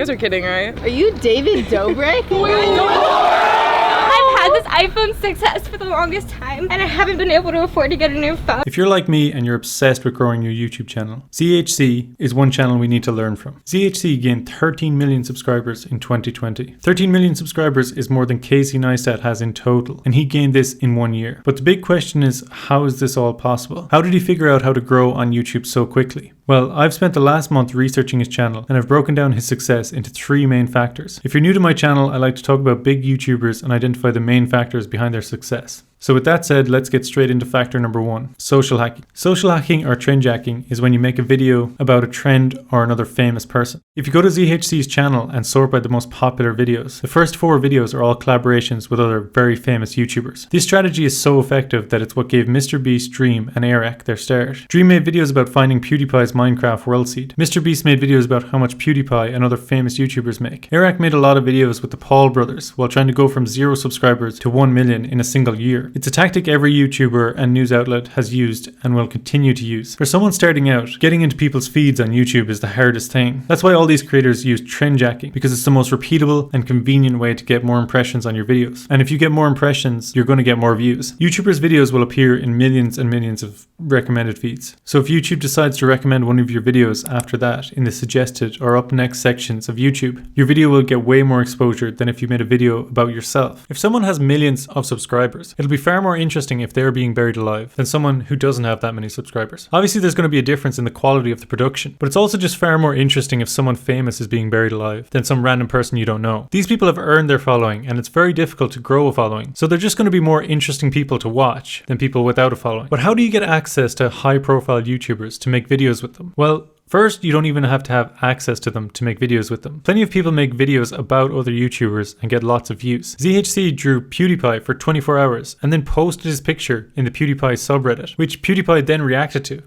guys are kidding, right? Are you David Dobrik? I've had this iPhone 6s for the longest time, and I haven't been able to afford to get a new phone. If you're like me and you're obsessed with growing your YouTube channel, ZHC is one channel we need to learn from. ZHC gained 13 million subscribers in 2020. 13 million subscribers is more than Casey Neistat has in total, and he gained this in 1 year. But the big question is, how is this all possible? How did he figure out how to grow on YouTube so quickly? Well, I've spent the last month researching his channel, and I've broken down his success into 3 main factors. If you're new to my channel, I like to talk about big YouTubers and identify the main factors behind their success. So with that said, let's get straight into factor number 1, social hacking. Social hacking or trend jacking is when you make a video about a trend or another famous person. If you go to ZHC's channel and sort by the most popular videos, the first 4 videos are all collaborations with other very famous YouTubers. This strategy is so effective that it's what gave MrBeast, Dream and Eric their start. Dream made videos about finding PewDiePie's Minecraft world seed. MrBeast made videos about how much PewDiePie and other famous YouTubers make. Eric made a lot of videos with the Paul brothers while trying to go from 0 subscribers to 1 million in a single year. It's a tactic every YouTuber and news outlet has used and will continue to use. For someone starting out, getting into people's feeds on YouTube is the hardest thing. That's why all these creators use trend jacking, because it's the most repeatable and convenient way to get more impressions on your videos. And if you get more impressions, you're going to get more views. YouTubers' videos will appear in millions and millions of recommended feeds. So if YouTube decides to recommend one of your videos after that in the suggested or up next sections of YouTube, your video will get way more exposure than if you made a video about yourself. If someone has millions of subscribers, it'll be far more interesting if they're being buried alive than someone who doesn't have that many subscribers. Obviously there's going to be a difference in the quality of the production, but it's also just far more interesting if someone famous is being buried alive than some random person you don't know. These people have earned their following, and it's very difficult to grow a following, so they're just going to be more interesting people to watch than people without a following. But how do you get access to high profile YouTubers to make videos with them? Well, first, you don't even have to have access to them to make videos with them. Plenty of people make videos about other YouTubers and get lots of views. ZHC drew PewDiePie for 24 hours and then posted his picture in the PewDiePie subreddit, which PewDiePie then reacted to.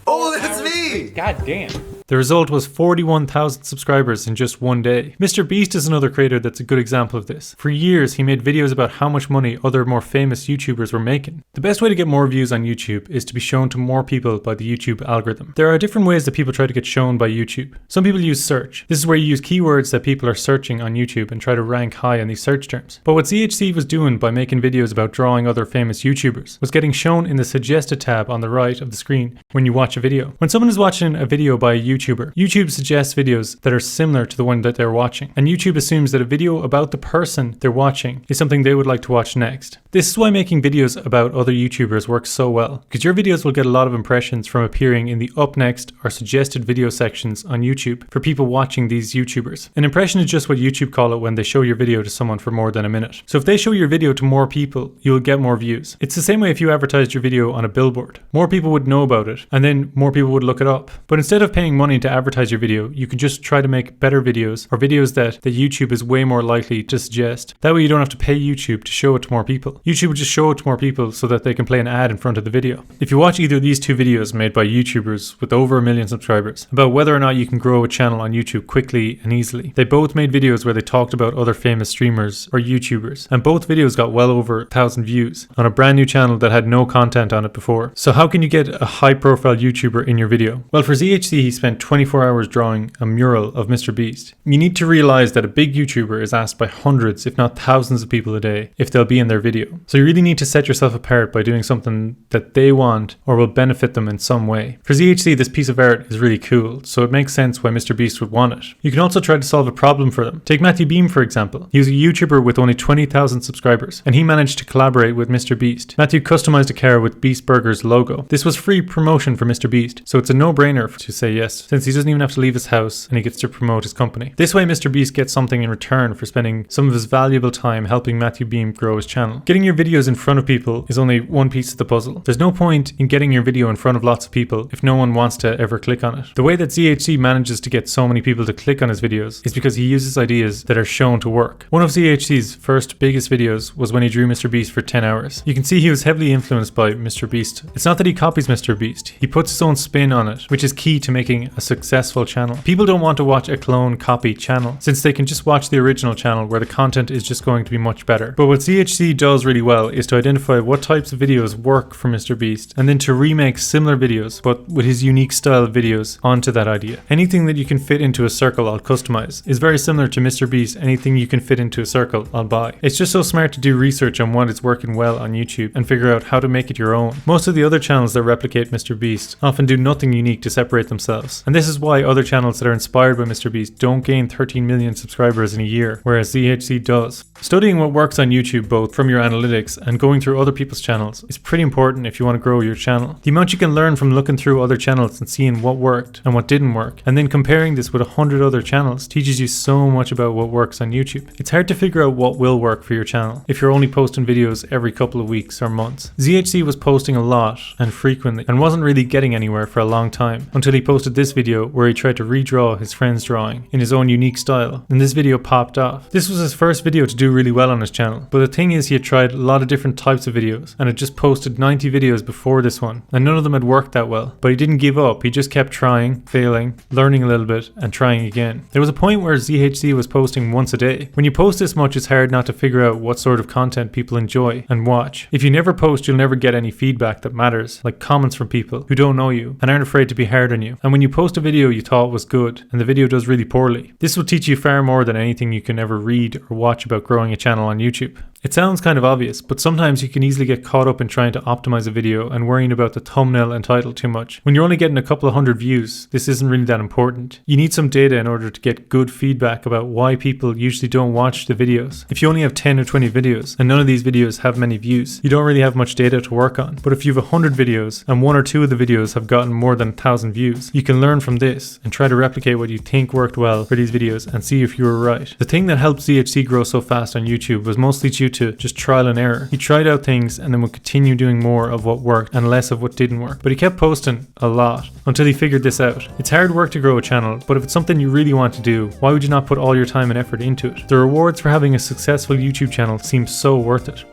Oh, that's me! God damn. The result was 41,000 subscribers in just 1 day. MrBeast is another creator that's a good example of this. For years, he made videos about how much money other more famous YouTubers were making. The best way to get more views on YouTube is to be shown to more people by the YouTube algorithm. There are different ways that people try to get shown by YouTube. Some people use search. This is where you use keywords that people are searching on YouTube and try to rank high on these search terms. But what ZHC was doing by making videos about drawing other famous YouTubers was getting shown in the suggested tab on the right of the screen when you watch a video. When someone is watching a video by a YouTuber, YouTube suggests videos that are similar to the one that they're watching, and YouTube assumes that a video about the person they're watching is something they would like to watch next. This is why making videos about other YouTubers works so well, because your videos will get a lot of impressions from appearing in the up next or suggested video sections on YouTube for people watching these YouTubers. An impression is just what YouTube call it when they show your video to someone for more than a minute. So if they show your video to more people, you'll get more views. It's the same way if you advertised your video on a billboard. More people would know about it, and then more people would look it up. But instead of paying money to advertise your video, you can just try to make better videos, or videos that YouTube is way more likely to suggest. That way you don't have to pay YouTube to show it to more people. YouTube would just show it to more people so that they can play an ad in front of the video. If you watch either of these 2 videos made by YouTubers with over 1 million subscribers about whether or not you can grow a channel on YouTube quickly and easily, they both made videos where they talked about other famous streamers or YouTubers, and both videos got well over 1,000 views on a brand new channel that had no content on it before. So how can you get a high profile YouTuber in your video? Well, for ZHC he spent 24 hours drawing a mural of MrBeast. You need to realize that a big YouTuber is asked by hundreds if not thousands of people a day if they'll be in their video. So you really need to set yourself apart by doing something that they want or will benefit them in some way. For ZHC, this piece of art is really cool, so it makes sense why MrBeast would want it. You can also try to solve a problem for them. Take Matthew Beam for example. He was a YouTuber with only 20,000 subscribers, and he managed to collaborate with MrBeast. Matthew customized a car with Beast Burger's logo. This was free promotion for MrBeast, so it's a no-brainer to say yes, since he doesn't even have to leave his house and he gets to promote his company. This way MrBeast gets something in return for spending some of his valuable time helping Matthew Beam grow his channel. Getting your videos in front of people is only one piece of the puzzle. There's no point in getting your video in front of lots of people if no one wants to ever click on it. The way that ZHC manages to get so many people to click on his videos is because he uses ideas that are shown to work. One of ZHC's first biggest videos was when he drew MrBeast for 10 hours. You can see he was heavily influenced by MrBeast. It's not that he copies MrBeast, he puts his own spin on it, which is key to making building a successful channel. People don't want to watch a clone copy channel, since they can just watch the original channel where the content is just going to be much better. But what ZHC does really well is to identify what types of videos work for Mr. Beast, and then to remake similar videos, but with his unique style of videos onto that idea. Anything that you can fit into a circle, I'll customize. Is very similar to Mr. Beast. Anything you can fit into a circle, I'll buy. It's just so smart to do research on what is working well on YouTube and figure out how to make it your own. Most of the other channels that replicate Mr. Beast often do nothing unique to separate themselves. And this is why other channels that are inspired by Mr. Beast don't gain 13 million subscribers in a year, whereas ZHC does. Studying what works on YouTube, both from your analytics and going through other people's channels, is pretty important if you want to grow your channel. The amount you can learn from looking through other channels and seeing what worked and what didn't work, and then comparing this with 100 other channels, teaches you so much about what works on YouTube. It's hard to figure out what will work for your channel if you're only posting videos every couple of weeks or months. ZHC was posting a lot and frequently and wasn't really getting anywhere for a long time until he posted this video where he tried to redraw his friend's drawing in his own unique style, and this video popped off. This was his first video to do really well on his channel, but the thing is he had tried a lot of different types of videos and had just posted 90 videos before this one, and none of them had worked that well. But he didn't give up, he just kept trying, failing, learning a little bit, and trying again. There was a point where ZHC was posting once a day. When you post this much, it's hard not to figure out what sort of content people enjoy and watch. If you never post, you'll never get any feedback that matters, like comments from people who don't know you and aren't afraid to be hard on you. And when you post a video you thought was good and the video does really poorly, this will teach you far more than anything you can ever read or watch about growing a channel on YouTube. It sounds kind of obvious, but sometimes you can easily get caught up in trying to optimize a video and worrying about the thumbnail and title too much. When you're only getting a couple of hundred views, this isn't really that important. You need some data in order to get good feedback about why people usually don't watch the videos. If you only have 10 or 20 videos and none of these videos have many views, you don't really have much data to work on. But if you have 100 videos and 1 or 2 of the videos have gotten more than 1,000 views, you can learn from this and try to replicate what you think worked well for these videos and see if you were right. The thing that helped ZHC grow so fast on YouTube was mostly due to just trial and error. He tried out things and then would continue doing more of what worked and less of what didn't work. But he kept posting a lot until he figured this out. It's hard work to grow a channel, but if it's something you really want to do, why would you not put all your time and effort into it? The rewards for having a successful YouTube channel seem so worth it.